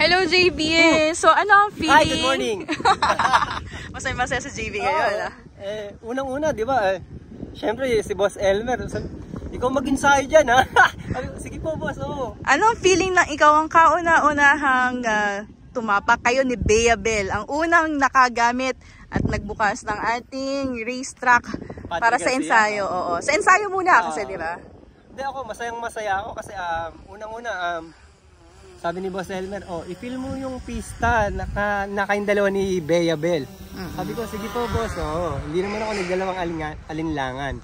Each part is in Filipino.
Hello JB! So ano ang feeling? Hi, good morning! Masaya-masaya sa JB ngayon. Unang-una, di ba? Siyempre, si Boss Elmer. Ikaw mag-ensayo dyan, ha? Sige po, boss. Oh. Ano ang feeling ng ikaw ang kauna-unahang tumapak kayo ni Bea Bell? Ang unang nakagamit at nagbukas ng ating racetrack para sa ensayo. Oo. Sa ensayo muna kasi, di ba? Hindi ako, masayang-masaya ako kasi unang-una, sabi ni Boss Elmer, i-film mo yung pista na kayong dalawa ni Bea Bell. Sabi ko, sige po boss, hindi naman ako nagdalawang alinlangan.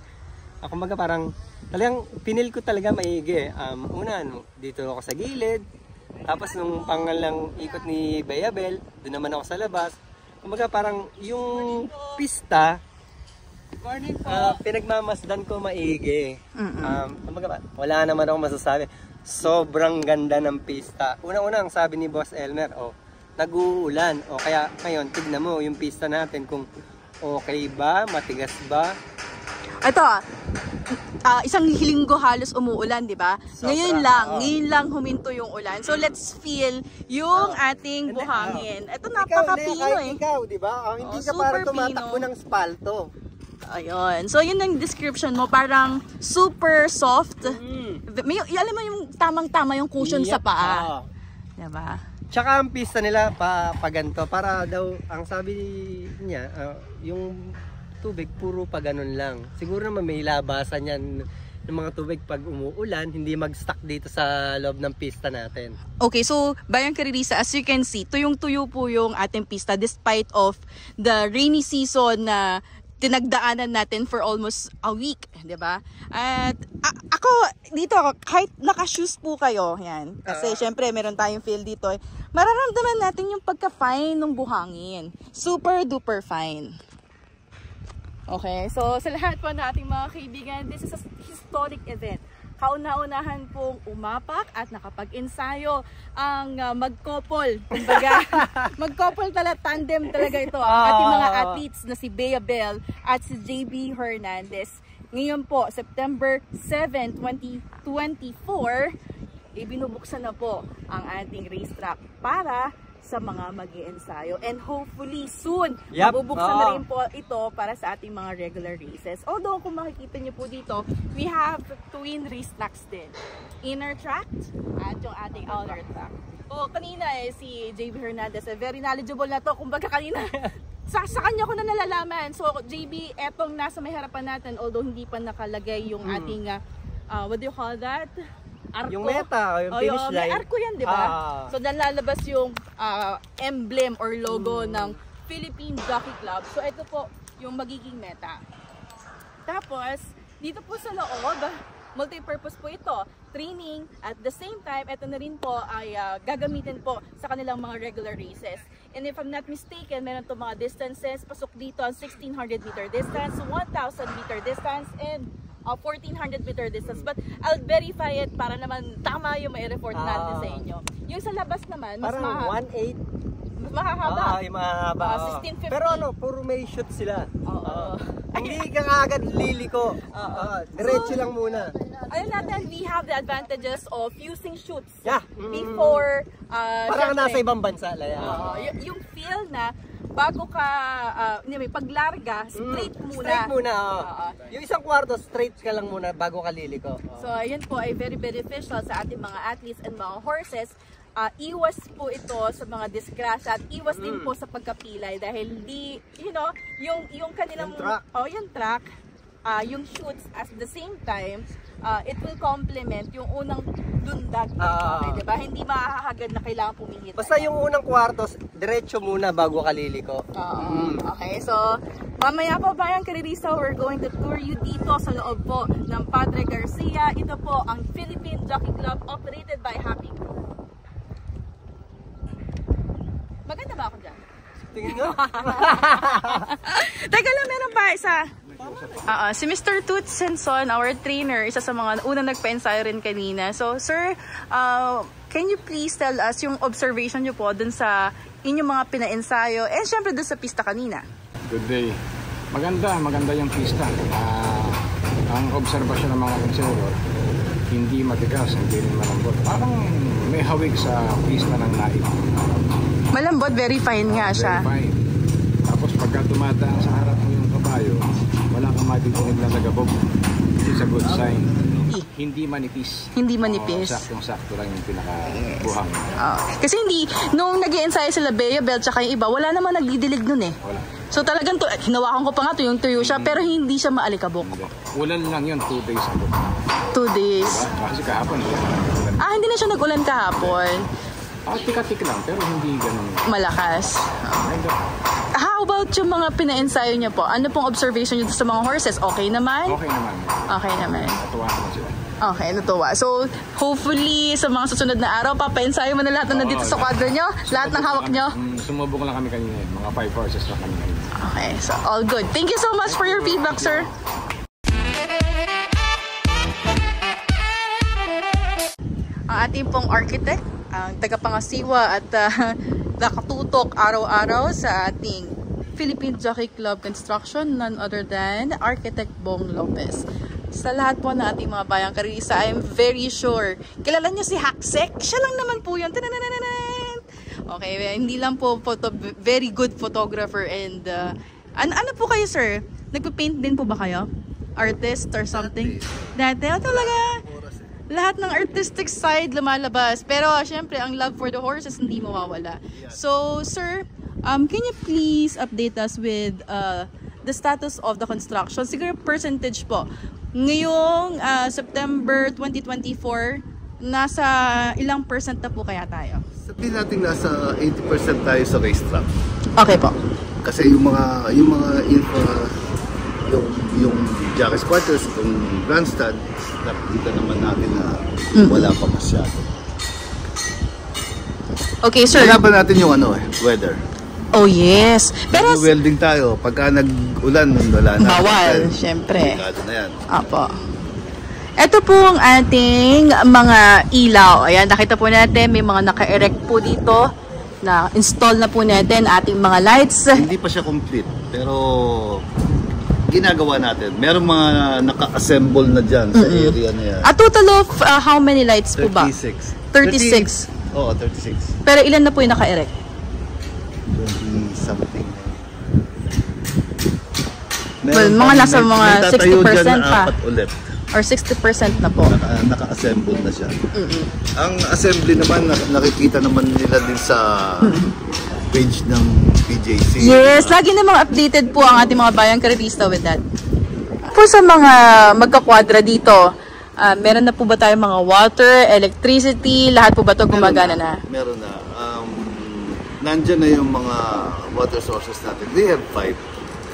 Ako kumbaga parang, talagang pinil ko talaga maigi. Una, dito ako sa gilid. Tapos nung pangalang ikot ni Bea Bell, doon naman ako sa labas. Kumbaga parang yung pista, pinagmamasdan ko maigi. Kumbaga, wala naman ako masasabi. Sobrang ganda ng pista. Unang-unang sabi ni Boss Elmer, nag-uulan. Kaya ngayon, tignan mo yung pista natin kung okay ba, matigas ba. Ito, isang linggo halos umuulan, di ba? Ngayon lang huminto yung ulan. So let's feel yung ating buhangin. Ito napaka-pino eh. Ikaw, di ba? Hindi ka para tumatakbo ng spalto. Ayun. So yun ang description mo, parang super soft. Alam mo yung tamang-tama yung cushion sa paa. Diba? Tsaka ang pista nila pa ganito para daw ang sabi niya yung tubig puro pa ganun lang. Siguro naman may labasan yan ng mga tubig pag umuulan, hindi mag-stuck dito sa loob ng pista natin. Okay, so Bayang Karirisa, as you can see, tuyong-tuyo po yung ating pista despite of the rainy season na tinagdaanan natin for almost a week, 'di ba? At ako dito, kahit naka-shoes po kayo, yan. Kasi syempre meron tayong feel dito, mararamdaman natin yung pagka-fine ng buhangin. Super duper fine. Okay, so sa lahat po ng ating mga kaibigan, this is a historic event. Kauna-unahan pong umapak at nakapag-ensayo ang mag-couple. Kumbaga, mag-couple tandem talaga ito. Ang ating mga athletes na si Bea Bell at si JB Hernandez. Ngayon po, September 7, 2024, ibinubuksan na po ang ating racetrack para sa mga mag-iensayo. And hopefully soon, bubuksan na rin po ito para sa ating mga regular races. Although kung makikita niyo po dito, we have twin racetracks din. Inner track at yung ating outer track. Kanina si JB Hernandez, very knowledgeable na to. Kumbaga kanina, sa kanya ko na nalalaman. So JB, etong nasa may harapan natin, although hindi pa nakalagay yung ating, what do you call that? Arko. Yung meta, yung finish line. May arko yan, di ba? So, dan lalabas yung emblem or logo ng Philippine Jockey Club. So, ito po yung magiging meta. Tapos, dito po sa loob, multi-purpose po ito. Training, at the same time, ito na rin po ay gagamitin po sa kanilang mga regular races. And if I'm not mistaken, meron to mga distances. Pasok dito ang 1,600 meter distance, 1,000 meter distance, and 1,400 meter distance, but I'll verify it para naman tama yung may report natin sa inyo. Yung sa labas naman, mas parang 1,800. Mas mahahaba. Mahahaba. 1,650. Pero puro may shoot sila. Hindi ka agad liliko. Diretso lang muna. Ayun natin, we have the advantages of using shoots before parang nasa ibang bansa. Yung feel na bago ka, may paglarga, straight muna. Straight muna, yung isang kwarto, straight ka lang muna bago ka liliko. So, ayun po ay very beneficial sa ating mga athletes and mga horses. Iwas po ito sa mga disgrasya at iwas din po sa pagkapilay dahil di, yung kanilang, yung track, yung shoots at the same time, it will complement yung unang dundag. Diba? Hindi mahahagad na kailangan pumihit. Basta yung unang kwartos, diretso muna bago ka liliko. Okay, so mamaya po Bayang Karirisa, we're going to tour you dito sa loob po ng Padre Garcia. Ito po ang Philippine Jockey Club operated by Happy Group. Maganda ba ako dyan? Tingin nga. Teka lang, meron pa isa. Si Mr. Toots Senson, our trainer, isa sa mga unang nagpa-ensayo rin kanina. So, sir, can you please tell us yung observation nyo po dun sa inyong mga pina-ensayo and syempre dun sa pista kanina? Good day. Maganda yung pista. Ang obserbasyon ng mga konselor, Hindi matigas, hindi rin malambot. Parang may hawig sa pista ng naip. Malambot, very fine nga siya. Very fine. Tapos pagka tumataan sa harap mo yung kabayo, wala kang matitunig na nagabog. It's a good sign. Hindi manipis. Hindi manipis. Saktong-sakto lang yung pinakabuhang. Kasi hindi, nung nag-i-ensayo sila Bea Bell tsaka yung iba, wala naman nagdidilig nun eh. Wala. So talagang, hinawakan ko pa nga tuyong-tuyo siya, pero hindi siya maalikabok. Ulan lang yun, 2 days ago. 2 days. Diba? Kasi kahapon, Hindi na siya nag-ulan kahapon. Tik-tik lang, pero hindi ganun. Malakas. How about yung mga pina-ensayo niya po? Ano pong observation niyo sa mga horses? Okay naman? Okay naman. Okay naman. Natuwa naman sila. Okay, natuwa. So, hopefully, sa mga susunod na araw, papa-ensayo mo na lahat na nandito sa kwadro nyo? Lahat ng hawak nyo? Sumubok lang kami kanina. Mga 5 horses lang kami kanina. Okay, so all good. Thank you so much for your feedback, sir. Ang ating pong architect, ang tagapangasiwa at nakatutok araw-araw sa ating Philippine Jockey Club Construction, none other than Architect Bong Lopez. Sa lahat po ng ating mga bayang karisa, I am very sure, kilala niyo si Haksek? Siya lang naman po yun. Okay, hindi lang po very good photographer and ano po kayo, sir? Nagpa-paint din po ba kayo? Artist or something? Dati, talaga. Lahat ng artistic side lumalabas. Pero syempre, ang love for the horses hindi mawawala. So, sir, can you please update us with the status of the construction? Siguro percentage po. Ngayong September 2024, nasa ilang percent na po kaya tayo? Sabihin natin nasa 80% tayo sa racetrack. Okay po. Kasi yung mga infra, yung Jockey's Quarters, yung grandstand, nakikita naman natin na wala pa masyado. Okay, sir. Kaya ba natin yung weather? Oh, yes. Pero welding tayo. Pagka nag-ulan, wala na. bawal, syempre. Delikado na yan. Apo. Ito po ang ating mga ilaw. Ayan, nakita po natin, may mga naka-erect po dito. Na-install na po natin ating mga lights. Hindi pa siya complete, pero ginagawa natin. Meron mga naka-assemble na dyan sa area na yan. A total of how many lights po ba? 36. 36. Oo, 36. Pero ilan na po yung naka-erect? 20-something. Well, mga nasa mga 60% pa. Apat ulit. Or 60% na po. Naka-assemble na siya. Ang assembly naman, nakikita naman nila din sa page ng PJC. Yes, lagi namang updated po ang ating mga bayang karerista with that. Po sa mga magkakwadra dito, meron na po ba tayong mga water, electricity, lahat po ba ito gumagana na? Meron na. Nandyan na yung mga water sources natin. They have 5.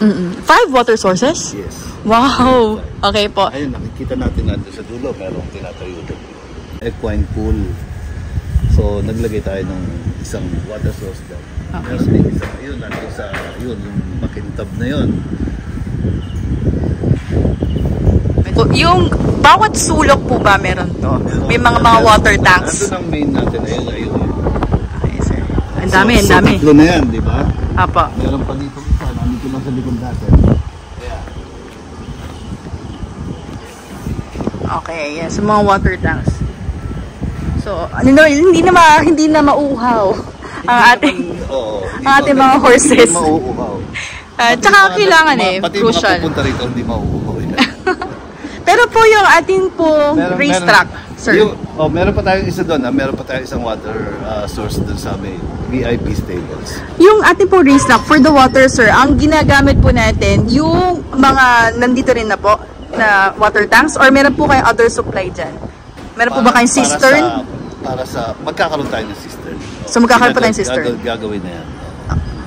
5 water sources? Yes. Wow! Okay po. Ayun, nakikita natin nandun sa dulo. Merong tinatayo doon. Equine pool. So, naglagay tayo ng isang water source doon. Okay. Meron din isa. Ayun, nandun sa, yung makintab na yun. Yung bawat sulok po ba meron to? May mga water tanks? Nandun ang main natin. Ayun. Okay, sir. Ang dami, ang dami. So, tatlo na yan, di ba? Apa. Meron pa dito isa. Nandito lang sa likod natin. Ayan. Okay, yes, sa mga water tanks. So, hindi na mauuhaw ang ating mga horses. Hindi mauuhaw. Tsaka kailangan crucial. Pati mga pupunta rito, hindi mauuhaw. Pero po yung ating pong racetrack, sir. Meron pa tayong isa doon. Meron pa tayong isang water source doon sa may VIP stables. Yung ating pong racetrack, for the water, sir, ang ginagamit po natin, yung mga nandito rin na po, na water tanks, or meron po kayong other supply dyan? Meron po ba kayong cistern? Magkakaroon tayo ng cistern. So magkakaroon pa tayong cistern? Gagawin na yan.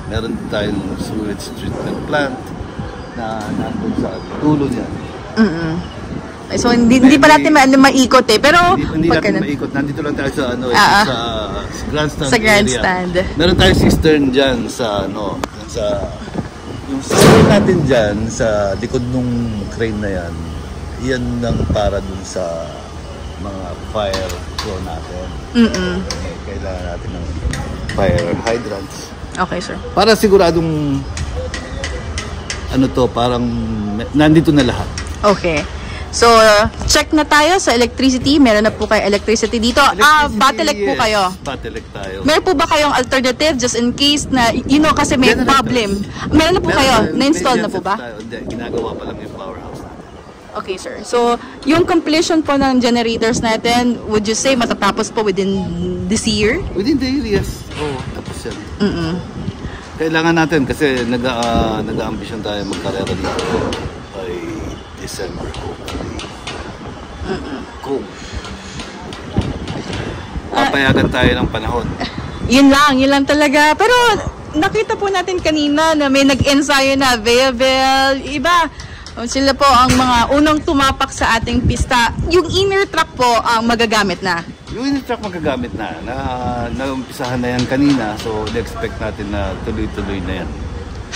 Meron tayong sewage treatment plant na nandun sa dulo niyan. So hindi pa natin maikot pero hindi natin maikot. Nandito lang tayo sa sa grandstand. Sa grandstand. Area. Meron tayong cistern diyan sa yung cistern natin diyan sa likod nung crane na yan. Yan ang para dun sa mga fire flow natin. Kailangan natin ng fire hydrants. Okay, sir. Para siguradong parang nandito na lahat. Okay. So, check na tayo sa electricity. Meron na po kayo electricity dito. Bottleneck po kayo. Bottleneck tayo. Meron po ba kayong alternative just in case na, kasi may problem? Meron na po kayo? Na-install na po ba? Hindi, ginagawa pa lang yung powerhouse. Okay, sir. So, yung completion po ng generators natin, would you say matatapos po within this year? Within the year, yes. Oo, tapos yan. Kailangan natin kasi nag-ambisyon tayo magkarera dito by December. Kung papayagan tayo ng panahon. Yun lang talaga. Pero nakita po natin kanina na may nag-ensayo na Veyavel, iba. Sila po ang mga unang tumapak sa ating pista. Yung inner track po ang magagamit na. Yung inner track magagamit na naumpisahan na yan kanina, so na-expect natin na tuloy-tuloy na yan.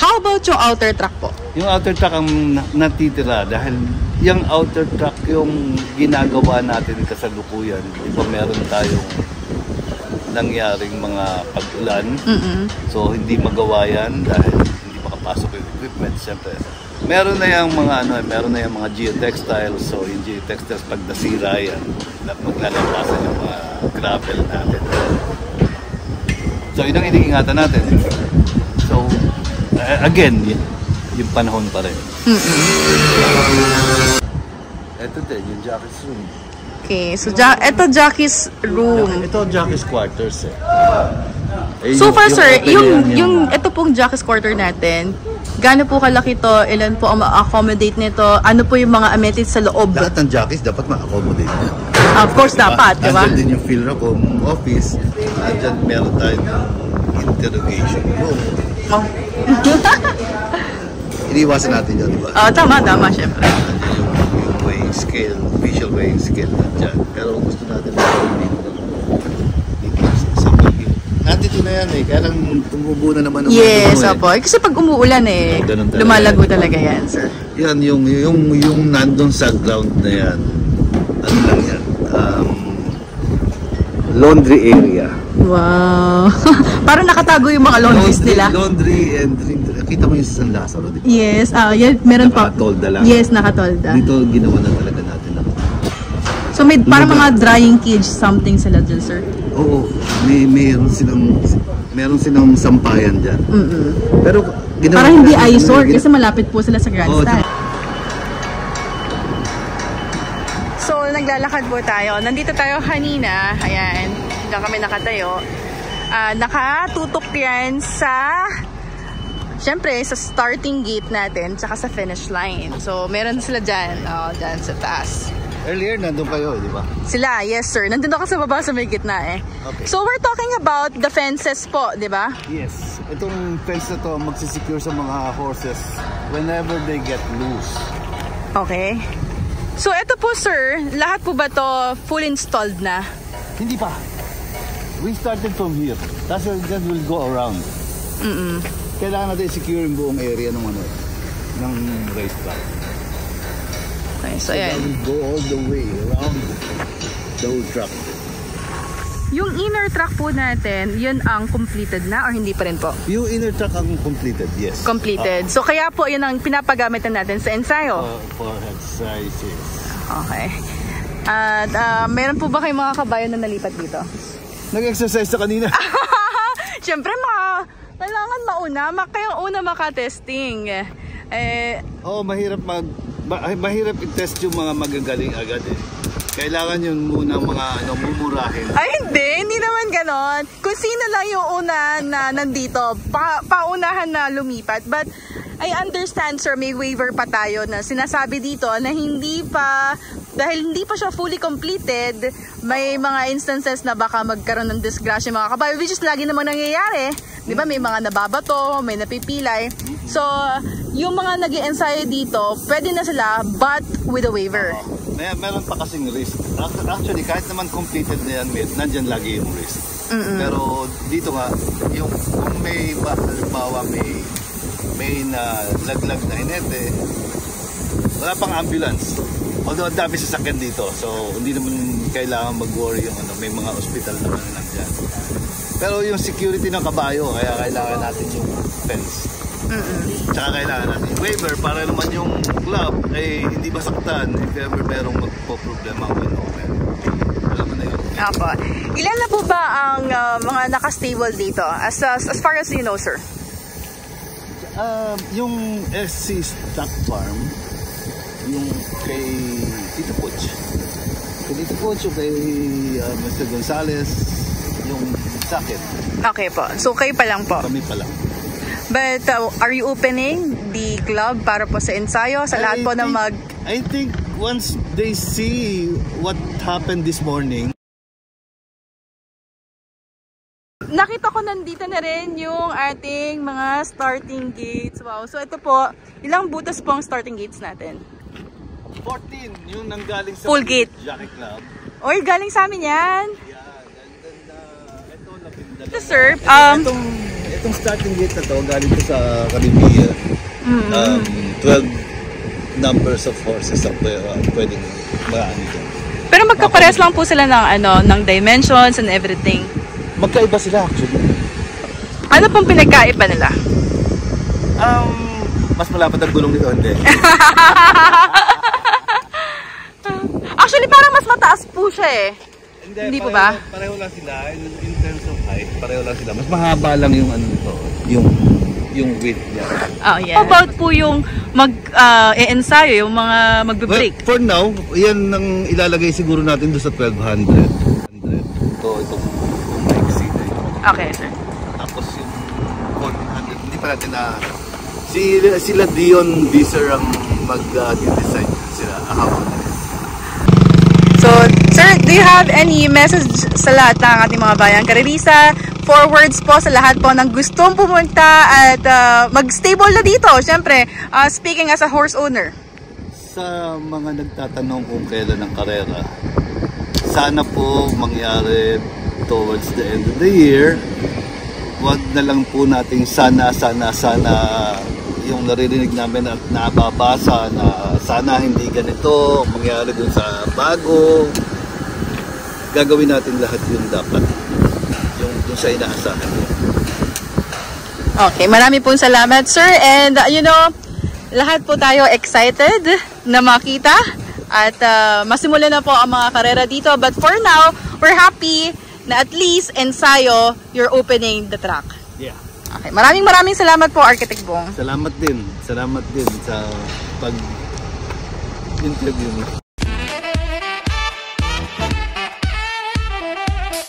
How about yung outer track po? Yung outer track ang natitira dahil yung outer track yung ginagawa natin kasalukuyan. Diba meron tayong nangyaring mga pag-ulan. So hindi magawa yan dahil hindi makapasok yung equipment. Siyempre, meron na yung mga geotextiles. So yung geotextiles pag nasira yan, maglalampasan yung mga gravel natin. So yun ang iniingatan natin. So again, yung panahon pa rin. Ito din, yung Jackie's room. Okay, so ito Jackie's room. Ito Jackie's quarters So far sir, yung ito pong Jackie's quarter natin, gaano po kalaki to? Ilan po ang ma-accommodate nito? Ano po yung mga amenities sa loob? Lahat ng Jackie's dapat ma-accommodate. Of course, dapat, di ba? Andyan din yung Philracom office. Andyan meron tayong interrogation room. Oh. Iniwasan natin yun, di ba? Tama, syempre. Yung weighing scale, visual weighing scale nandyan. Pero gusto natin nandito na yan kaya lang tumubo na naman. Yes, opo. Kasi pag umuulan lumalago talaga yan, sir. Yan, yung nandun sa ground na yan, ano lang yan, laundry area. Wow. Parang nakatago yung mga laundries nila. Laundry and drink. Kita mo yung San Lazaro, di ba? Yes, yan, meron pa. Nakatolda lang. Yes, nakatolda. Dito ginawa na talaga natin. So may parang mga drying cage something sila dyan, sir? Oo, meron silang sampayan dyan. Pero parang hindi eyesore kasi malapit po sila sa grandstand. So naglalakad po tayo. Nandito tayo kanina. Ayan, hanggang kami nakatayo. Nakatutok yan sa, syempre, sa starting gate natin tsaka sa finish line. So meron sila dyan. Dyan sa taas. Earlier, nandun kayo, di ba? Sila, yes sir. Nandun ako sa baba sa may gitna Okay. So we're talking about the fences po, di ba? Yes. Itong fence na to magsisecure sa mga horses whenever they get loose. Okay. So ito po sir, lahat po ba to full installed na? Hindi pa. We started from here. That's where then we'll go around. Kailangan natin secure yung buong area ng racetrack. Okay, so ayan. We'll go all the way around the whole track. Yung inner track po natin, yun ang completed na or hindi pa rin po? Yung inner track ang completed, yes. Completed. So kaya po yun ang pinapagamitan natin sa ensayo? For exercises. Okay. At meron po ba kayong mga kabayo na nalipat dito? Nag-exercise sa kanina. Siyempre, kailangan kayong una makatesting. Mahirap i-test yung mga magagaling agad Kailangan yun muna mga mumurahin. Ay hindi naman ganon. Kung sino lang yung una na nandito, paunahan na lumipat. But I understand sir, may waiver pa tayo na sinasabi dito na dahil hindi pa siya fully completed, may mga instances na baka magkaroon ng disgrasya mga kabayo, which is lagi namang nangyayari. Di ba? May mga nababato, may napipilay. So, yung mga nag-i-ensayo dito, pwede na sila, but with a waiver. Meron pa kasing risk. Actually, kahit naman completed na yan, nandyan lagi yung risk. Pero dito nga, kung may halimbawa may laglag na inete, wala pang ambulance. Although ang dami sasakyan dito, so hindi naman kailangan mag-worry yung may mga ospital naman nandyan. Pero yung security ng kabayo, kaya kailangan natin yung fence. Tsaka kailangan natin waiver para naman yung club ay hindi masaktan if ever merong magpo-problema when open. Alam mo na yun. Apo. Ilan na po ba ang mga naka-stable dito? As far as you know, sir? Yung SC Stock Farm, yung kay Tito Poch. Kay Tito Poch o kay Mr. Gonzales, yung sakit. Okay po. So kayo pa lang po? Kami pa lang. But are you opening the club para po sa ensayo? Sa lahat po na I think once they see what happened this morning, nakita ko nandito na rin yung ating mga starting gates. Wow. So ito po, ilang butas po ang starting gates natin? 14, yung nanggaling sa Full gate. Jockey Club. Oy, galing sa amin yan. Yeah, ito labindalawa. Ito sir, Itong starting gate na to, galing to sa Caribbean. 12 numbers of horses ang pwedeng marami dyan. pero magkapares lang po sila ng dimensions and everything. Magkaiba sila actually. Ano pong pinagkaiba nila? Mas malapad ang gulong nito, hindi. Actually, parang mas mataas po siya eh. Hindi po ba? Pareho lang sila in terms of height. Pareho lang sila. Mas mahaba lang yung ano nito, yung width niya. Oh, yeah. How about po yung mag-ensayo, yung mga magbe-break? Well, for now, yan ang ilalagay siguro natin doon sa 1200. Itong maxi na yun. Okay, sir. Tapos yung 400, hindi pa natin na... Sila Dion Visser ang mag-design. Sila ahapon na. So, sir, do you have any message sa lahat ng ating mga bayan Karerisa? Forwards po sa lahat po ng gustong pumunta at mag-stable na dito. Siyempre, speaking as a horse owner. Sa mga nagtatanong kung kailan ang karera, sana po mangyari towards the end of the year. Wag na lang po nating sana yung naririnig namin at nababasa na sana hindi ganito mangyari dun sa bago. Gagawin natin lahat yung dapat, yung dun sa inaasahan. Okay, marami pong salamat, sir. And lahat po tayo excited na makita at masimulan na po ang mga karera dito. But for now, we're happy na at least ensayo, you're opening the track. Yeah. Okay, maraming salamat po, Architect Bong. Salamat din sa pag-interview mo.